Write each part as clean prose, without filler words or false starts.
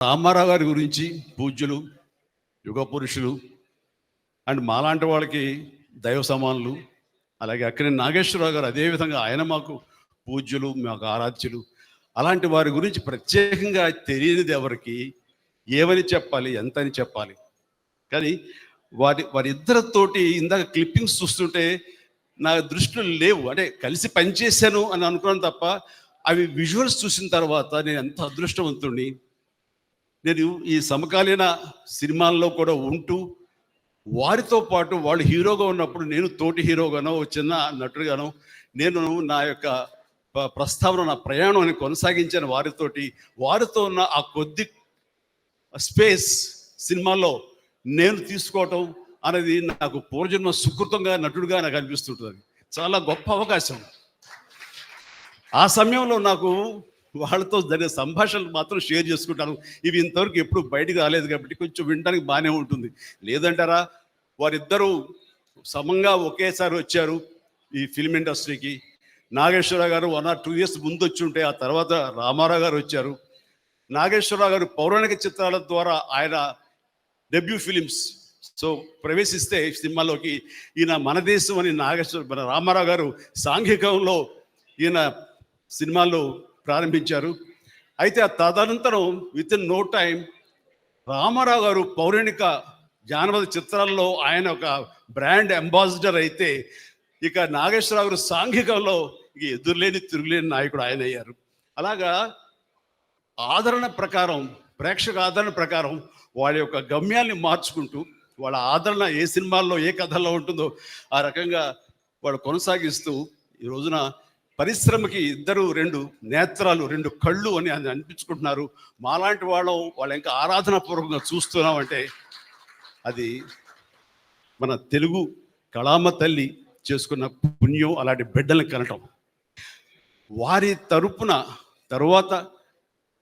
రామారావు గారి గురించి పూజ్యులు, యుగ పురుషులు అండ్ మాలాంటి వాళ్ళకి దైవ సమానులు, అలాగే అక్కడి నాగేశ్వరరావు గారు అదేవిధంగా ఆయన మాకు పూజ్యులు, మాకు ఆరాధ్యులు. అలాంటి వారి గురించి ప్రత్యేకంగా తెలియనిది ఎవరికి, ఏమని చెప్పాలి, ఎంతని చెప్పాలి. కానీ వారిద్దరితోటి ఇందాక క్లిప్పింగ్స్ చూస్తుంటే నా దృష్టిలో లేవు. అంటే కలిసి పనిచేశాను అని అనుకున్నాను తప్ప అవి విజువల్స్ చూసిన తర్వాత నేను ఎంత అదృష్టవంతుడిని. నేను ఈ సమకాలీన సినిమాల్లో కూడా ఉంటూ వారితో పాటు వాళ్ళు హీరోగా ఉన్నప్పుడు నేను తోటి హీరోగానో చిన్న నటుడుగానో నేను నా యొక్క ప్రస్తావన, నా ప్రయాణాన్ని కొనసాగించాను వారితో ఉన్న ఆ కొద్ది స్పేస్ సినిమాల్లో నేను తీసుకోవటం అనేది నాకు పూర్వజన్మ సుకృతంగా నటుడుగా నాకు అనిపిస్తుంటుంది. చాలా గొప్ప అవకాశం. ఆ సమయంలో నాకు వాళ్ళతో జరిగే సంభాషణలు మాత్రం షేర్ చేసుకుంటాను. ఇవి ఇంతవరకు ఎప్పుడు బయటికి రాలేదు కాబట్టి కొంచెం వినడానికి బాగానే ఉంటుంది. లేదంటారా, వారిద్దరూ సమంగా ఒకేసారి వచ్చారు ఈ ఫిల్మ్ ఇండస్ట్రీకి. నాగేశ్వరరావు గారు 1 or 2 years ముందు వచ్చి ఉంటే, ఆ తర్వాత రామారావు గారు వచ్చారు. నాగేశ్వరరావు గారు పౌరాణిక చిత్రాల ద్వారా ఆయన డెబ్యూ ఫిలిమ్స్ ప్రవేశిస్తే సినిమాలోకి ఈయన మన దేశం అని మన రామారావు గారు సాంఘికంలో ఈయన సినిమాల్లో ప్రారంభించారు. అయితే ఆ తదనంతరం within no time Ramarao గారు పౌరాణిక జానపద చిత్రాల్లో ఆయన ఒక బ్రాండ్ అంబాసిడర్ అయితే, ఇక నాగేశ్వరరావు గారు సాంఘికంలో ఇక ఎదురులేని తిరుగులేని నాయకుడు ఆయన అయ్యారు. అలాగా ఆదరణ ప్రకారం, ప్రేక్షక ఆదరణ ప్రకారం వాళ్ళ యొక్క గమ్యాల్ని మార్చుకుంటూ, వాళ్ళ ఆదరణ ఏ సినిమాల్లో ఏ కథల్లో ఉంటుందో ఆ రకంగా వాళ్ళు కొనసాగిస్తూ ఈ రోజున పరిశ్రమకి ఇద్దరు 2 నేత్రాలు, 2 కళ్ళు అని అనిపించుకుంటున్నారు. మాలాంటి వాళ్ళు ఇంకా ఆరాధనాపూర్వకంగా చూస్తున్నామంటే అది మన తెలుగు కళామ తల్లి చేసుకున్న పుణ్యం. అలాంటి బిడ్డల్ని కనటం, వారి తరపున తరువాత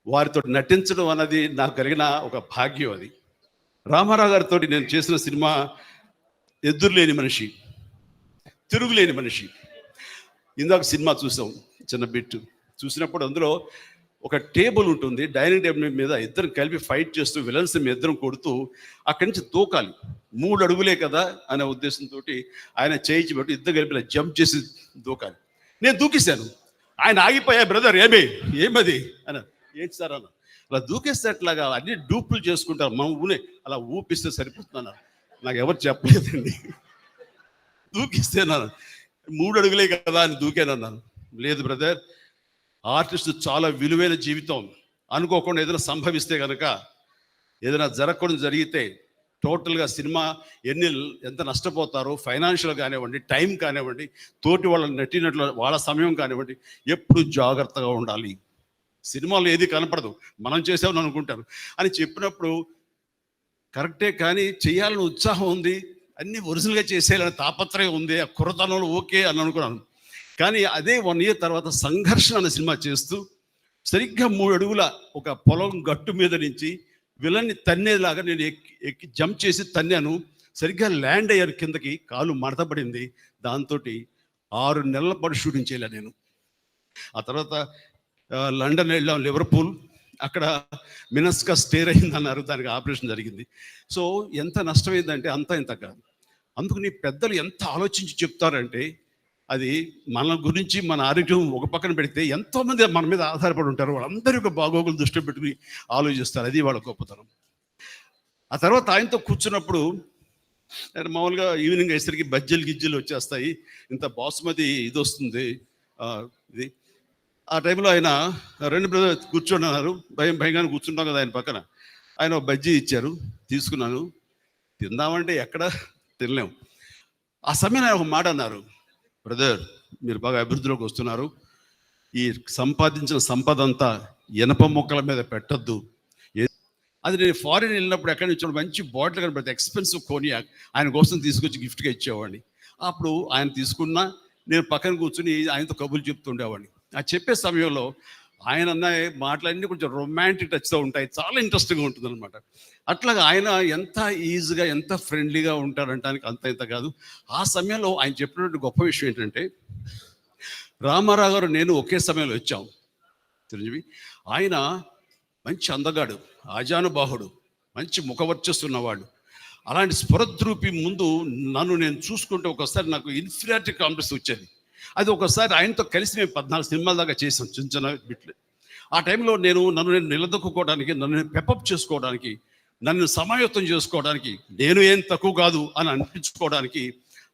వారితో నటించడం అన్నది నాకు కలిగిన ఒక భాగ్యం. అది రామారావు గారితో నేను చేసిన సినిమా ఎదురులేని మనిషి, తిరుగులేని మనిషి. ఇందాక సినిమా చూసాం, చిన్న బిట్ చూసినప్పుడు అందులో ఒక టేబుల్ ఉంటుంది, డైనింగ్ టేబుల్ మీద ఇద్దరు కలిపి ఫైట్ చేస్తూ విలన్స్ మీద ఇద్దరం కొడుతూ అక్కడి నుంచి తూకాలి. 3 అడుగులే కదా అనే ఉద్దేశంతో ఆయన చేయించి పెట్టి ఇద్దరు కలిపి జంప్ చేసి దూకాలి. నేను దూకేశాను. ఆయన ఆగిపోయా, బ్రదర్ ఏమది అన్న, ఏంటి సార్ అన్న, అలా దూకేస్తే అట్లాగా అన్ని డూపులు చేసుకుంటారు, మనం అలా ఊపిస్తే సరిపోతున్నాను. నాకు ఎవరు చెప్పలేదండి. దూకిస్తేనాను 3 అడుగులే కదా అని దూకానన్నాను. లేదు బ్రదర్, ఆర్టిస్ట్ చాలా విలువైన జీవితం. అనుకోకుండా ఏదైనా సంభవిస్తే కనుక, ఏదైనా జరగకుండా జరిగితే టోటల్గా సినిమా ఎంత నష్టపోతారో, ఫైనాన్షియల్ కానివ్వండి, టైం కానివ్వండి, తోటి వాళ్ళని నటినట్లు వాళ్ళ సమయం కానివ్వండి, ఎప్పుడు జాగ్రత్తగా ఉండాలి. సినిమాలో ఏది కనపడదు, మనం చేసామని అనుకుంటారు అని చెప్పినప్పుడు కరెక్టే, కానీ చేయాలని ఉత్సాహం ఉంది, అన్నీ ఒరిజినల్గా చేసేయాలని తాపత్రయం ఉంది, ఆ కుర్రతనంలో ఓకే అని అనుకున్నాను. కానీ అదే 1 year తర్వాత సంఘర్షణ అనే సినిమా చేస్తూ సరిగ్గా 3 అడుగుల ఒక పొలం గట్టు మీద నుంచి విలన్ని తన్నేలాగా నేను ఎక్కి జంప్ చేసి తన్నాను. సరిగ్గా ల్యాండ్ అయ్యాను కిందకి, కాలు మడతపడింది. దాంతో 6 నెలల పాటు షూటింగ్ చేయలే నేను. ఆ తర్వాత లండన్ వెళ్ళాం, లివర్పూల్, అక్కడ మినస్కా స్టేర్ అయిందన్నారు, దానికి ఆపరేషన్ జరిగింది. సో ఎంత నష్టమైందంటే అంత ఇంత కాదు. అందుకు నీ పెద్దలు ఎంత ఆలోచించి చెప్తారంటే, అది మన గురించి, మన ఆరోగ్యం ఒక పక్కన పెడితే ఎంతోమంది మన మీద ఆధారపడి ఉంటారు, వాళ్ళందరి యొక్క బాగోగులు దృష్టి పెట్టుకుని ఆలోచిస్తారు. అది వాళ్ళ గొప్పతనం. ఆ తర్వాత ఆయనతో కూర్చున్నప్పుడు మామూలుగా ఈవినింగ్ అయ్యేసరికి గిజ్జలు వచ్చేస్తాయి, ఇంత బాసుమతి ఇది వస్తుంది ఇది. ఆ టైంలో ఆయన 2 బ్రదర్ కూర్చొని అన్నారు, భయంగానే కూర్చుంటాం కదా ఆయన పక్కన. ఆయన ఒక బజ్జీ ఇచ్చారు, తీసుకున్నాను. తిందామంటే ఎక్కడ తినలేము. ఆ సమయం ఆయన ఒక మాట అన్నారు, బ్రదర్ మీరు బాగా అభివృద్ధిలోకి వస్తున్నారు, ఈ సంపాదించిన సంపద అంతా ఇనప మొక్కల మీద పెట్టద్దు. అది నేను ఫారిన్ వెళ్ళినప్పుడు ఎక్కడి నుంచి మంచి బాటిల్ కనబడితే ఎక్స్పెన్సివ్ కోనియాక్ ఆయన కోసం తీసుకొచ్చి గిఫ్ట్గా ఇచ్చేవాడిని. అప్పుడు ఆయన తీసుకున్నా నేను పక్కన కూర్చుని ఆయనతో కబుర్లు చెప్తుండేవాడిని. ఆ చెప్పే సమయంలో ఆయన అన్న మాటలన్నీ కొంచెం రొమాంటిక్ టచ్తో ఉంటాయి, చాలా ఇంట్రెస్టింగ్గా ఉంటుంది అనమాట. అట్లాగా ఆయన ఎంత ఈజీగా, ఎంత ఫ్రెండ్లీగా ఉంటారంటానికి అంత ఇంత కాదు. ఆ సమయంలో ఆయన చెప్పినటువంటి గొప్ప విషయం ఏంటంటే, రామారావు గారు నేను ఒకే సమయంలో వచ్చాం చిరంజీవి. ఆయన మంచి అందగాడు, ఆజానుబాహుడు, మంచి ముఖవర్చస్సున్నవాడు. అలాంటి స్ఫురద్రూపి ముందు నన్ను నేను చూసుకుంటే ఒకసారి నాకు ఇన్ఫీరియారిటీ కాంప్లెక్స్ వచ్చేది. అది ఒకసారి ఆయనతో కలిసి మేము 14 సినిమాల దాకా చేసాం, చిన్న చిన్న బిట్లు. ఆ టైంలో నన్ను నేను నిలదొక్కుకోవడానికి, నన్ను నేను పెపప్ చేసుకోవడానికి, నన్ను సమాయత్తం చేసుకోవడానికి, నేను ఏం తక్కువ కాదు అని అనిపించుకోవడానికి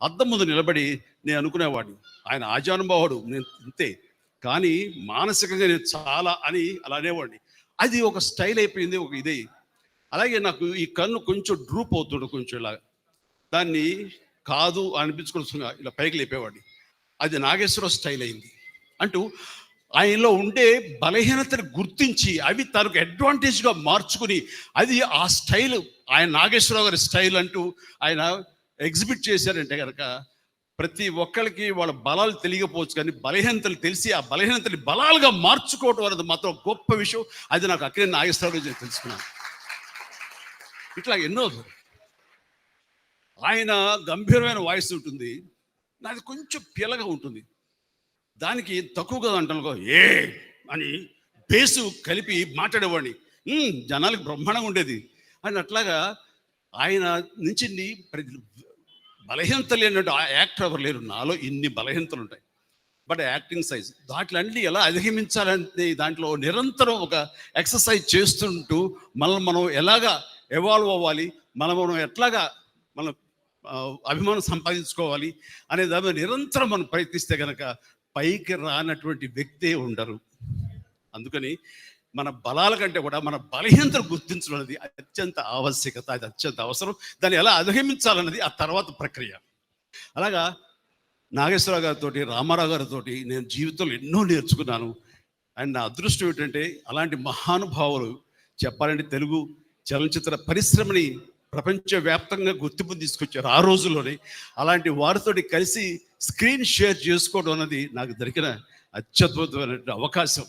అద్దం ముందు నిలబడి నేను అనుకునేవాడిని, ఆయన ఆజానుభావుడు, నేను ఇంతే, కానీ మానసికంగా నేను చాలా అని అలా అనేవాడిని. అది ఒక స్టైల్ అయిపోయింది, ఒక ఇదే. అలాగే నాకు ఈ కన్ను కొంచెం డ్రూప్ అవుతుండే, కొంచెం ఇలా దాన్ని కాదు అనిపించుకుని ఇలా పైకి లేపేవాడిని. అది నాగేశ్వర స్టైల్ అయింది. అంటూ ఆయనలో ఉండే బలహీనతను గుర్తించి అవి తనకు అడ్వాంటేజ్గా మార్చుకుని, అది ఆ స్టైల్, ఆయన నాగేశ్వరరావు గారి స్టైల్ అంటూ ఆయన ఎగ్జిబిట్ చేశారంటే కనుక ప్రతి ఒక్కరికి వాళ్ళ బలాలు తెలియకపోవచ్చు, కానీ బలహీనతలు తెలిసి ఆ బలహీనతని బలాలుగా మార్చుకోవడం అనేది మాత్రం గొప్ప విషయం. అది నాకు అక్కడే నాగేశ్వరరావు నేను తెలుసుకున్నాను. ఇట్లా ఎన్నో. ఆయన గంభీరమైన వాయిస్ ఉంటుంది, నాది కొంచెం పిల్లగా ఉంటుంది. దానికి తక్కువగా అంటానుకో ఏ అని బేసు కలిపి మాట్లాడేవాడిని, జనాలకు బ్రహ్మాండంగా ఉండేది. అని అట్లాగా ఆయన నుంచి బలహీనతలు లేనట్టు ఆ యాక్టర్ ఎవరు లేరు. నాలో ఇన్ని బలహీనతలు ఉంటాయి, బట్ యాక్టింగ్ సైజ్ దాంట్లన్నీ ఎలా అధిగమించాలంటే దాంట్లో నిరంతరం ఒక ఎక్సర్సైజ్ చేస్తుంటూ మనం ఎలాగా ఎవాల్వ్ అవ్వాలి, మనం ఎట్లాగా మనం అభిమానం సంపాదించుకోవాలి అనే దాని నిరంతరం మనం ప్రయత్నిస్తే కనుక పైకి రానటువంటి వ్యక్తే ఉండరు. అందుకని మన బలాల కంటే కూడా మన బలహీనతను గుర్తించడం అనేది అత్యంత ఆవశ్యకత, అది అత్యంత అవసరం. దాన్ని ఎలా అధిగమించాలన్నది ఆ తర్వాత ప్రక్రియ. అలాగా నాగేశ్వరరావు గారితో, రామారావు గారితో నేను జీవితంలో ఎన్నో నేర్చుకున్నాను. అండ్ నా అదృష్టం ఏంటంటే అలాంటి మహానుభావులు చెప్పాలంటే తెలుగు చలనచిత్ర పరిశ్రమని ప్రపంచవ్యాప్తంగా గుర్తింపు తీసుకొచ్చారు ఆ రోజుల్లోనే. అలాంటి వారితోటి కలిసి స్క్రీన్ షేర్ చేసుకోవడం అన్నది నాకు దొరికిన అత్యద్భుతమైన అవకాశం.